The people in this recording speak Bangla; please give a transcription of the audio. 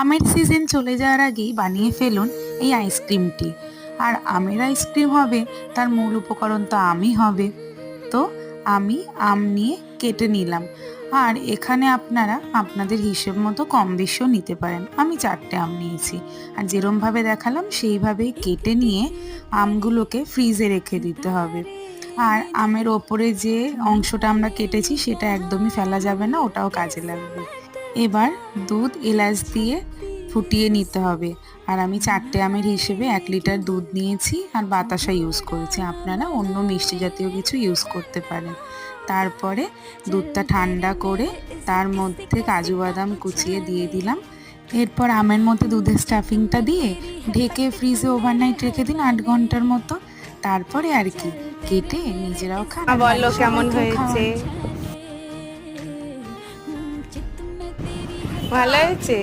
আমের সিজন চলে যাওয়ার আগেই বানিয়ে ফেলুন এই আইসক্রিমটি। আর আমের আইসক্রিম হবে তার মূল উপকরণ তো আমই হবে। তো আমি আম নিয়ে কেটে নিলাম, আর এখানে আপনারা আপনাদের হিসেব মতো কম বেশিও নিতে পারেন। আমি 4টে আম নিয়েছি, আর যেরমভাবে দেখালাম সেইভাবেই কেটে নিয়ে আমগুলোকে ফ্রিজে রেখে দিতে হবে। আর আমের ওপরে যে অংশটা আমরা কেটেছি সেটা একদমই ফেলা যাবে না, ওটাও কাজে লাগবে। এবার দুধ এলাচ দিয়ে ফুটিয়ে নিতে হবে। আর আমি 4টে আমের হিসেবে 1 লিটার দুধ নিয়েছি, আর বাতাসা ইউজ করেছি। আপনারা অন্য মিষ্টি জাতীয় কিছু ইউজ করতে পারেন। তারপরে দুধটা ঠান্ডা করে তার মধ্যে কাজু বাদাম কুচিয়ে দিয়ে দিলাম। এরপর আমের মধ্যে দুধের স্টাফিংটা দিয়ে ঢেকে ফ্রিজে ওভারনাইট রেখে দিন 8 ঘন্টার মতো। তারপরে আর কি, কেটে নিজেরাও খান, আর বলো বাড়ির কেমন সবাইকেও হয়েছে? খাওয়ান। ভালো হয়েছে?